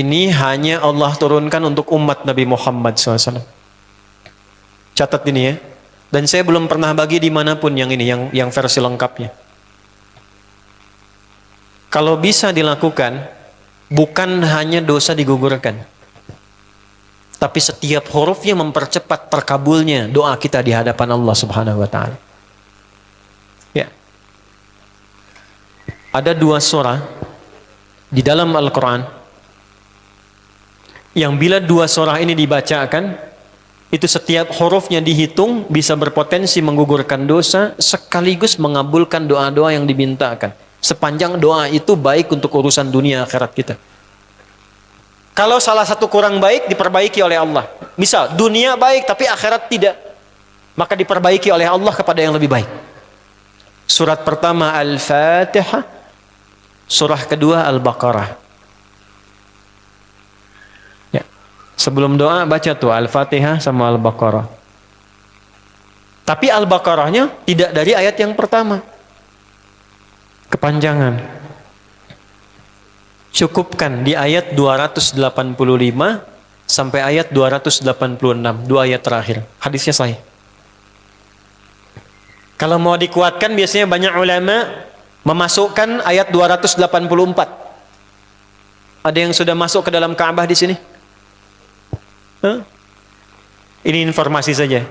ini hanya Allah turunkan untuk umat Nabi Muhammad SAW. Catat ini ya. Dan saya belum pernah bagi dimanapun yang ini, yang versi lengkapnya. Kalau bisa dilakukan, bukan hanya dosa digugurkan, tapi setiap hurufnya mempercepat terkabulnya doa kita di hadapan Allah Subhanahu wa Ta'ala. Ya. Ada 2 surah di dalam Al-Quran yang bila 2 surah ini dibacakan, itu setiap hurufnya dihitung bisa berpotensi menggugurkan dosa sekaligus mengabulkan doa-doa yang dimintakan. Sepanjang doa itu baik untuk urusan dunia akhirat kita. Kalau salah satu kurang baik, diperbaiki oleh Allah. Misal dunia baik tapi akhirat tidak, maka diperbaiki oleh Allah kepada yang lebih baik. Surat pertama Al-Fatihah, surah kedua Al-Baqarah. Ya. Sebelum doa baca tuh Al-Fatihah sama Al-Baqarah. Tapi Al-Baqarahnya tidak dari ayat yang pertama. Kepanjangan. Cukupkan di ayat 285 sampai ayat 286, 2 ayat terakhir. Hadisnya sahih. Kalau mau dikuatkan, biasanya banyak ulama memasukkan ayat 284. Ada yang sudah masuk ke dalam Ka'bah di sini? Ini informasi saja.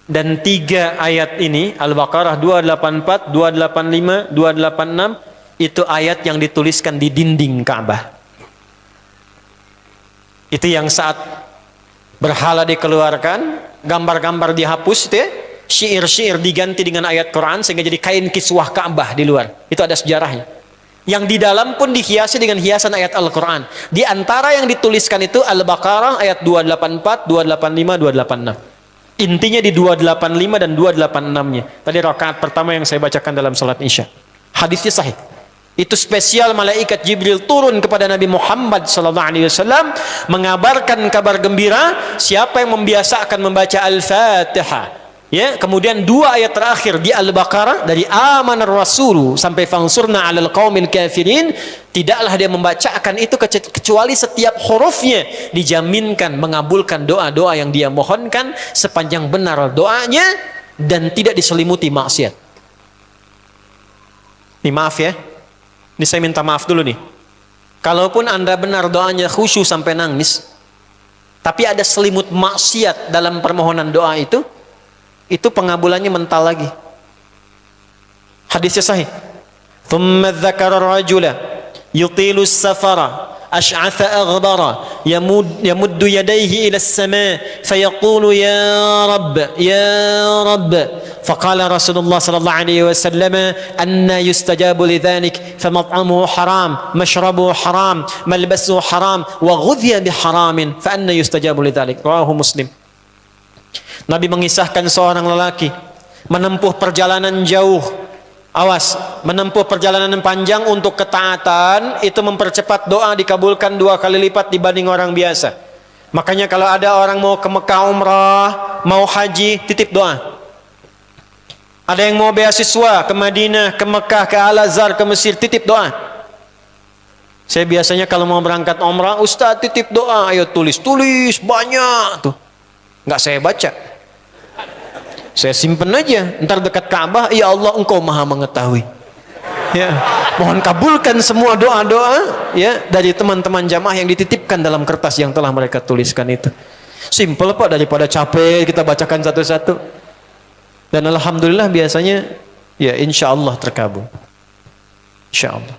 Dan 3 ayat ini, Al-Baqarah 284, 285, 286, itu ayat yang dituliskan di dinding Ka'bah. Itu yang saat berhala dikeluarkan, gambar-gambar dihapus, itu ya, syair-syair diganti dengan ayat Quran sehingga jadi kain kiswah Ka'bah di luar. Itu ada sejarahnya. Yang di dalam pun dihiasi dengan hiasan ayat Al-Quran. Di antara yang dituliskan itu Al-Baqarah ayat 284, 285, 286. Intinya di 285 dan 286-nya. Tadi rakaat pertama yang saya bacakan dalam salat Isya. Hadisnya sahih. Itu spesial malaikat Jibril turun kepada Nabi Muhammad SAW mengabarkan kabar gembira siapa yang membiasakan membaca Al-Fatihah. Ya, kemudian 2 ayat terakhir di Al-Baqarah dari amanar rasulu sampai fangsurna 'alal qaumil kafirin, tidaklah dia membacakan itu kecuali setiap hurufnya dijaminkan mengabulkan doa-doa yang dia mohonkan sepanjang benar doanya dan tidak diselimuti maksiat. Nih maaf ya. Ini saya minta maaf dulu nih. Kalaupun Anda benar doanya khusyuk sampai nangis, tapi ada selimut maksiat dalam permohonan doa itu pengabulannya mental lagi. Hadisnya sahih. Thumma dzakara ar-rajula yutilu as-safara ash'atha aghbara yamuddu yadayhi ila as-sama' fayaqulu ya rabb faqala Rasulullah sallallahu alaihi wasallam anna yustajabu lidzalik famat'amuhu haram mashrabuhu haram malbasuhu haram wa ghudhiya biharamin fa anna yustajabu lidzalik. Rawahu Muslim. Nabi mengisahkan seorang lelaki menempuh perjalanan jauh. Awas, menempuh perjalanan panjang untuk ketaatan itu mempercepat doa dikabulkan 2 kali lipat dibanding orang biasa. Makanya kalau ada orang mau ke Mekah umrah, mau haji, titip doa. Ada yang mau beasiswa ke Madinah, ke Mekah, ke Al-Azhar, ke Mesir, titip doa. Saya biasanya kalau mau berangkat umrah, Ustaz titip doa, ayo tulis banyak tuh. Nggak saya baca. Saya simpen aja, ntar dekat Ka'bah, ya Allah engkau maha mengetahui. Ya, mohon kabulkan semua doa-doa ya dari teman-teman jamaah yang dititipkan dalam kertas yang telah mereka tuliskan itu. Simple Pak, daripada capek kita bacakan satu-satu. Dan alhamdulillah biasanya ya insya Allah terkabul. Insya Allah.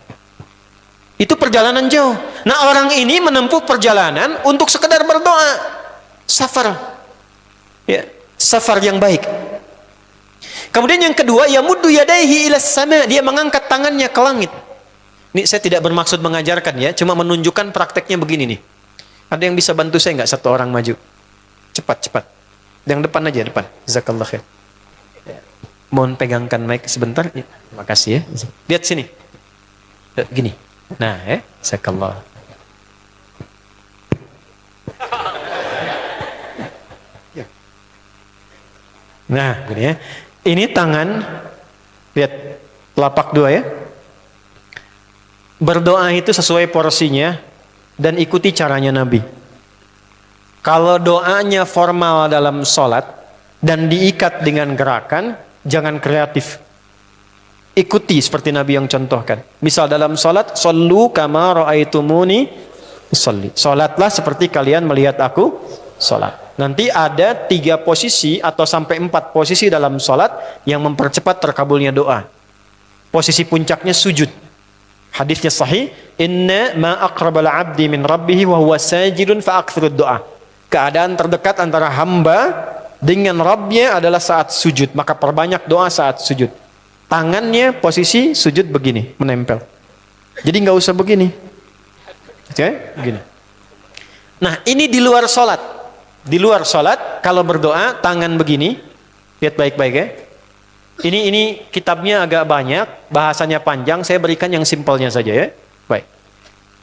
Itu perjalanan jauh. Nah orang ini menempuh perjalanan untuk sekedar berdoa. Safar. Ya, safar yang baik. Kemudian yang kedua, yamuddu yadaihi ilas sama', dia mengangkat tangannya ke langit. Ini saya tidak bermaksud mengajarkan ya, cuma menunjukkan prakteknya begini nih. Ada yang bisa bantu saya nggak, satu orang maju? Cepat. Yang depan aja, depan. Jazakallah khair. Mohon pegangkan mic sebentar. Ya, terima kasih ya. Lihat sini. Gini. Nah, jazakallah. Nah, gini ya. Ini tangan, lihat telapak 2 ya. Berdoa itu sesuai porsinya. dan ikuti caranya Nabi. Kalau doanya formal dalam sholat dan diikat dengan gerakan, jangan kreatif. Ikuti seperti Nabi yang contohkan. Misal dalam sholat, "Shollu kama ra'aitumuni usolli." Sholatlah seperti kalian melihat aku sholat. Nanti ada 3 posisi atau sampai 4 posisi dalam sholat yang mempercepat terkabulnya doa. Posisi puncaknya sujud. Hadisnya sahih, "Inna ma aqrabal 'abdi min rabbih wa huwa sajidun fa aktsirud doa." Keadaan terdekat antara hamba dengan Rabbnya adalah saat sujud, maka perbanyak doa saat sujud. Tangannya posisi sujud begini, menempel. Jadi nggak usah begini. Oke, begini. Nah, ini di luar sholat. Di luar sholat, kalau berdoa, tangan begini. Lihat baik-baik ya. Ini kitabnya agak banyak, bahasanya panjang, saya berikan yang simpelnya saja ya. Baik.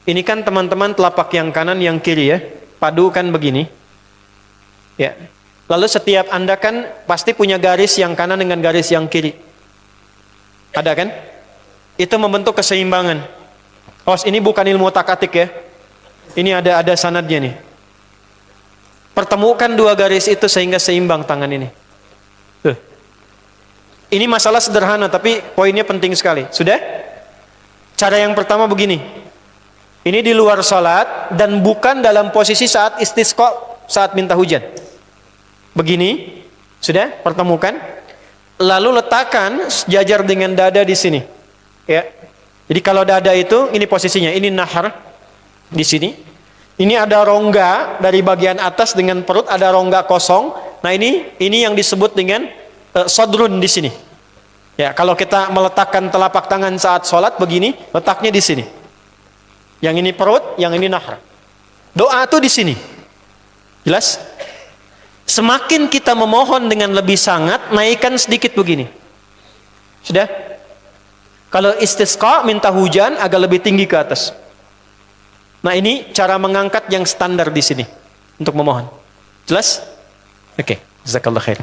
Ini kan teman-teman telapak yang kanan, yang kiri ya. Padukan begini. Ya. Lalu setiap Anda kan pasti punya garis yang kanan dengan garis yang kiri. Ada kan? Itu membentuk keseimbangan. Oh, ini bukan ilmu otak-atik ya. Ini ada sanadnya nih. Pertemukan 2 garis itu sehingga seimbang tangan ini. Tuh. Ini masalah sederhana tapi poinnya penting sekali. Sudah? Cara yang pertama begini. Ini di luar salat dan bukan dalam posisi saat istisqa, saat minta hujan. Begini, sudah pertemukan. Lalu letakkan sejajar dengan dada di sini. Ya. Jadi kalau dada itu ini posisinya, ini nahar di sini. Ini ada rongga dari bagian atas dengan perut, ada rongga kosong. Nah, ini yang disebut dengan sodrun di sini. Ya, kalau kita meletakkan telapak tangan saat sholat begini, letaknya di sini. Yang ini perut, yang ini nahar. Doa itu di sini. Jelas? Semakin kita memohon dengan lebih sangat, naikkan sedikit begini. Sudah? Kalau istisqa, minta hujan, agak lebih tinggi ke atas. Nah, ini cara mengangkat yang standar di sini untuk memohon. Jelas? Oke, jazakallah khair.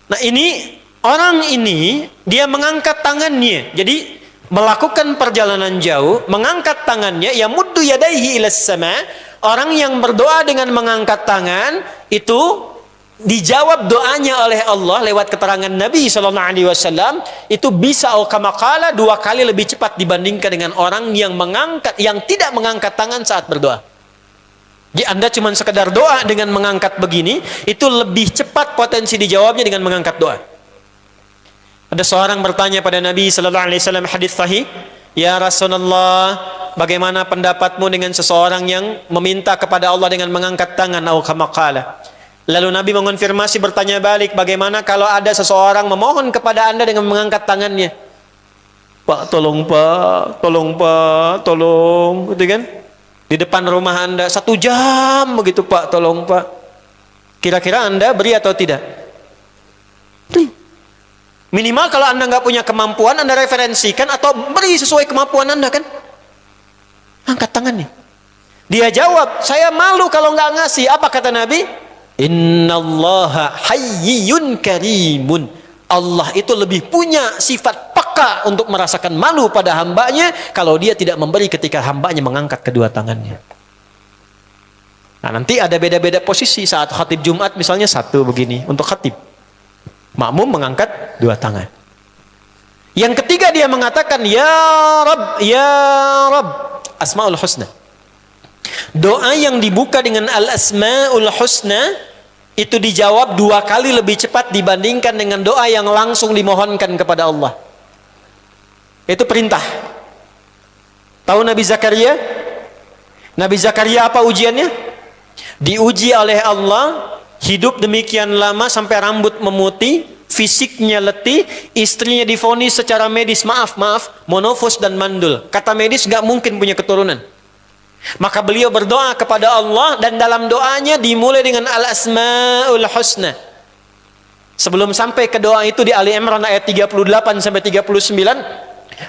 Nah, ini orang ini dia mengangkat tangannya. Jadi melakukan perjalanan jauh, mengangkat tangannya, ya muddu yadaihi ilas sama. Orang yang berdoa dengan mengangkat tangan itu dijawab doanya oleh Allah lewat keterangan Nabi SAW, itu bisa kama qala 2 kali lebih cepat dibandingkan dengan orang yang tidak mengangkat tangan saat berdoa. Jadi Anda cuma sekedar doa dengan mengangkat begini, itu lebih cepat potensi dijawabnya dengan mengangkat doa. Ada seorang bertanya pada Nabi sallallahu alaihi wasallam, hadis sahih, "Ya Rasulullah, bagaimana pendapatmu dengan seseorang yang meminta kepada Allah dengan mengangkat tangan?" Atau kama qala. Lalu Nabi mengonfirmasi, bertanya balik, "Bagaimana kalau ada seseorang memohon kepada Anda dengan mengangkat tangannya?" "Pak, tolong Pak, tolong Pak, tolong." Gitu kan? Di depan rumah Anda 1 jam begitu, "Pak, tolong Pak." Kira-kira Anda beri atau tidak? Beri. Minimal kalau Anda nggak punya kemampuan, Anda referensikan atau beri sesuai kemampuan Anda kan? Angkat tangannya. Dia jawab, "Saya malu kalau nggak ngasih." Apa kata Nabi? "Innallaha hayyun karimun." Allah itu lebih punya sifat peka untuk merasakan malu pada hambanya kalau dia tidak memberi ketika hambanya mengangkat kedua tangannya. Nah, nanti ada beda-beda posisi saat khatib Jumat, misalnya 1 begini untuk khatib. Makmum mengangkat 2 tangan. Yang ketiga dia mengatakan, "Ya Rabb, ya Rabb." Asmaul Husna. Doa yang dibuka dengan Al-Asmaul Husna itu dijawab 2 kali lebih cepat dibandingkan dengan doa yang langsung dimohonkan kepada Allah. Itu perintah. Tahu Nabi Zakaria? Nabi Zakaria apa ujiannya? Diuji oleh Allah, hidup demikian lama sampai rambut memutih, fisiknya letih, istrinya divonis secara medis, maaf, monofos dan mandul. Kata medis nggak mungkin punya keturunan. Maka beliau berdoa kepada Allah dan dalam doanya dimulai dengan Al-Asmaul Husna. Sebelum sampai ke doa itu di Ali Imran ayat 38 sampai 39,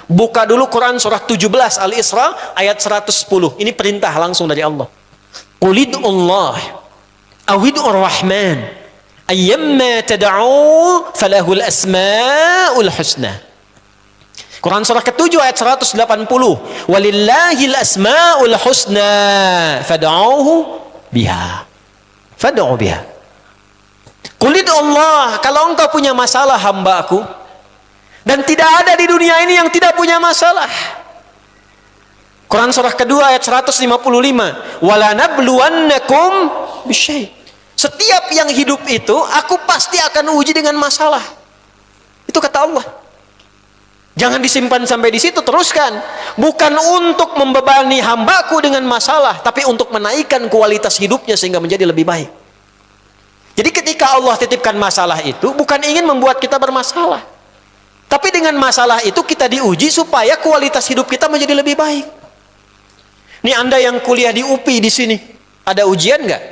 buka dulu Quran surah 17 Al-Isra ayat 110. Ini perintah langsung dari Allah. Qulidullah Awidur Rahman ayyamma tad'u falahul asmaul husna. Quran surah ke-7 ayat 180. Walillahil asmaul husna fad'uhu biha. Fad'u biha. Qul Allah, kalau engkau punya masalah hambaku, dan tidak ada di dunia ini yang tidak punya masalah. Quran surah kedua ayat 155. Wala nabluwannakum bisyai. Setiap yang hidup itu aku pasti akan uji dengan masalah. Itu kata Allah. Jangan disimpan sampai di situ, teruskan. Bukan untuk membebani hambaku dengan masalah, tapi untuk menaikkan kualitas hidupnya sehingga menjadi lebih baik. Jadi ketika Allah titipkan masalah itu bukan ingin membuat kita bermasalah, tapi dengan masalah itu kita diuji supaya kualitas hidup kita menjadi lebih baik. Ini Anda yang kuliah di UPI di sini, ada ujian nggak?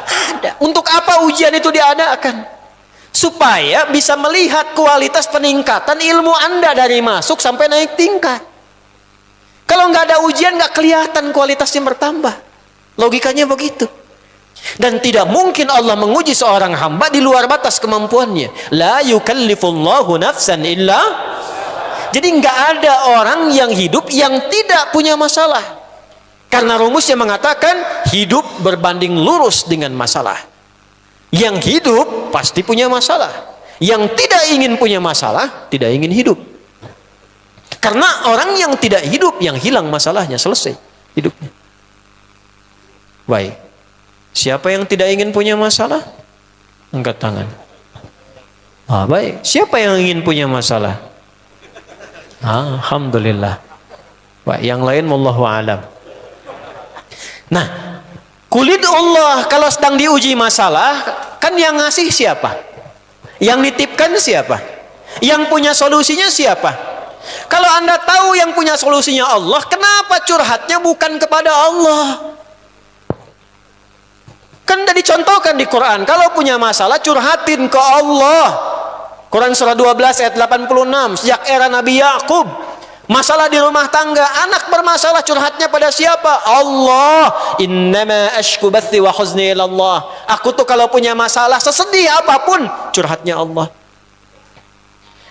Ada. Untuk apa ujian itu diadakan? Supaya bisa melihat kualitas peningkatan ilmu Anda dari masuk sampai naik tingkat. Kalau nggak ada ujian, nggak kelihatan kualitasnya bertambah. Logikanya begitu. Dan tidak mungkin Allah menguji seorang hamba di luar batas kemampuannya. La yukallifullahu nafsan illa. Jadi nggak ada orang yang hidup yang tidak punya masalah. Karena rumusnya mengatakan hidup berbanding lurus dengan masalah. Yang hidup pasti punya masalah. Yang tidak ingin punya masalah, tidak ingin hidup. Karena orang yang tidak hidup, yang hilang masalahnya, selesai hidupnya. Baik. Siapa yang tidak ingin punya masalah? Angkat tangan. Baik. Siapa yang ingin punya masalah? Alhamdulillah. Baik. Yang lain wallahu alam. Nah, kulit Allah kalau sedang diuji masalah, kan yang ngasih siapa? Yang nitipkan siapa? Yang punya solusinya siapa? Kalau Anda tahu yang punya solusinya Allah, kenapa curhatnya bukan kepada Allah? Kan sudah dicontohkan di Quran, kalau punya masalah curhatin ke Allah. Quran surah 12 ayat 86, sejak era Nabi Yakub, masalah di rumah tangga, anak bermasalah, curhatnya pada siapa? Allah. Innama ashku bathi wa huzni ilallah. Aku tuh kalau punya masalah, sesedih apapun, curhatnya Allah.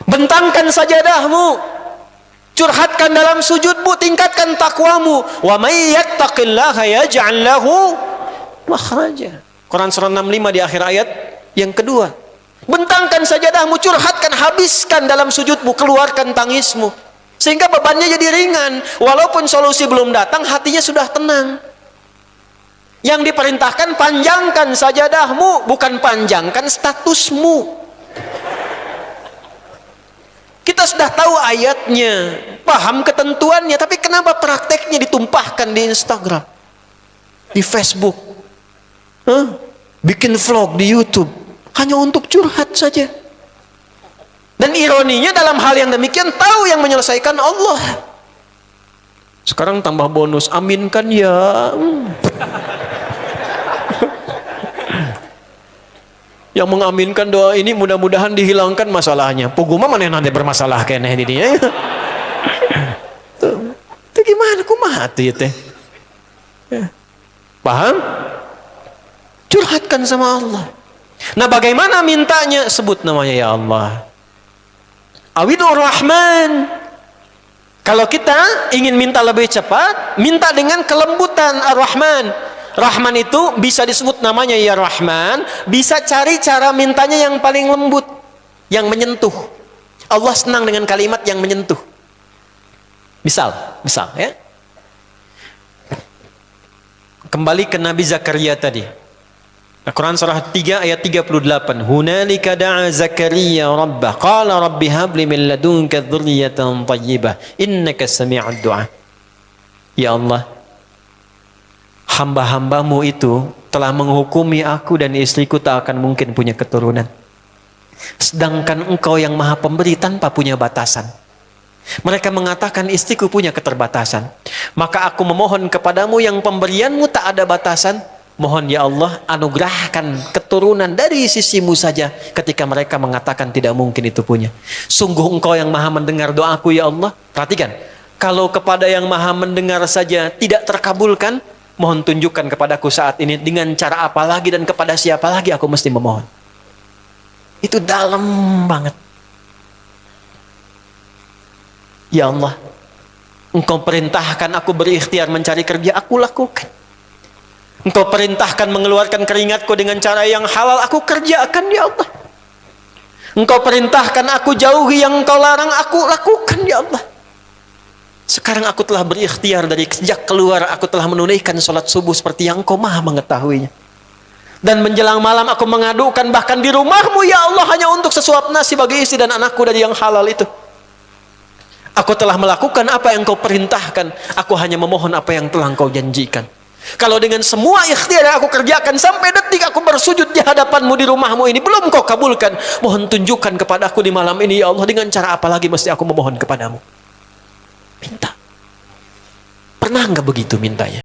Bentangkan sajadahmu, curhatkan dalam sujudmu, tingkatkan takwamu. Wa may yattaqillaha yaj'al lahu makhraja. Quran surah 65 di akhir ayat yang kedua. Bentangkan sajadahmu, curhatkan, habiskan dalam sujudmu, keluarkan tangismu. Sehingga bebannya jadi ringan. Walaupun solusi belum datang, hatinya sudah tenang. Yang diperintahkan panjangkan sajadahmu, bukan panjangkan statusmu. Kita sudah tahu ayatnya, paham ketentuannya, tapi kenapa prakteknya ditumpahkan di Instagram, di Facebook, bikin vlog di YouTube, hanya untuk curhat saja. Dan ironinya dalam hal yang demikian tahu yang menyelesaikan Allah. Sekarang tambah bonus, aminkan ya. Yang mengaminkan doa ini mudah-mudahan dihilangkan masalahnya. Puguma mana yang nanti bermasalah kayaknya ini dia. Itu gimana kumaha teh? Paham? Curhatkan sama Allah. Nah, bagaimana mintanya? Sebut namanya ya Allah. Awidur Rahman. Kalau kita ingin minta lebih cepat, minta dengan kelembutan Ar-Rahman. Rahman itu bisa disebut namanya ya Rahman, bisa cari cara mintanya yang paling lembut, yang menyentuh. Allah senang dengan kalimat yang menyentuh. Misal ya. Kembali ke Nabi Zakaria tadi. Al-Quran surah 3 ayat 38. Hunalika da'a Zakaria rabbah qala rabbi habli min ladunka dzurriyyatan thayyibah innaka sami'ud du'a. Ya Allah, hamba-hambamu itu telah menghukumi aku dan istriku tak akan mungkin punya keturunan. Sedangkan engkau yang maha pemberi tanpa punya batasan. Mereka mengatakan istriku punya keterbatasan. Maka aku memohon kepadamu yang pemberianmu tak ada batasan. Mohon ya Allah anugerahkan keturunan dari sisimu saja ketika mereka mengatakan tidak mungkin itu punya. Sungguh engkau yang maha mendengar doaku ya Allah. Perhatikan, kalau kepada yang maha mendengar saja tidak terkabulkan, mohon tunjukkan kepadaku saat ini dengan cara apa lagi dan kepada siapa lagi aku mesti memohon. Itu dalam banget. Ya Allah, Engkau perintahkan aku berikhtiar mencari kerja, aku lakukan. Engkau perintahkan mengeluarkan keringatku dengan cara yang halal, aku kerjakan ya Allah. Engkau perintahkan aku jauhi yang Engkau larang, aku lakukan ya Allah. Sekarang aku telah berikhtiar dari sejak keluar, aku telah menunaikan sholat subuh seperti yang Engkau maha mengetahuinya. Dan menjelang malam aku mengadukan bahkan di rumahmu ya Allah hanya untuk sesuap nasi bagi istri dan anakku dari yang halal itu. Aku telah melakukan apa yang Engkau perintahkan, aku hanya memohon apa yang telah Engkau janjikan. Kalau dengan semua ikhtiar yang aku kerjakan sampai detik aku bersujud di hadapanmu di rumahmu ini belum Kau kabulkan, mohon tunjukkan kepada aku di malam ini ya Allah, dengan cara apa lagi mesti aku memohon kepadamu. Minta. Pernah nggak begitu mintanya?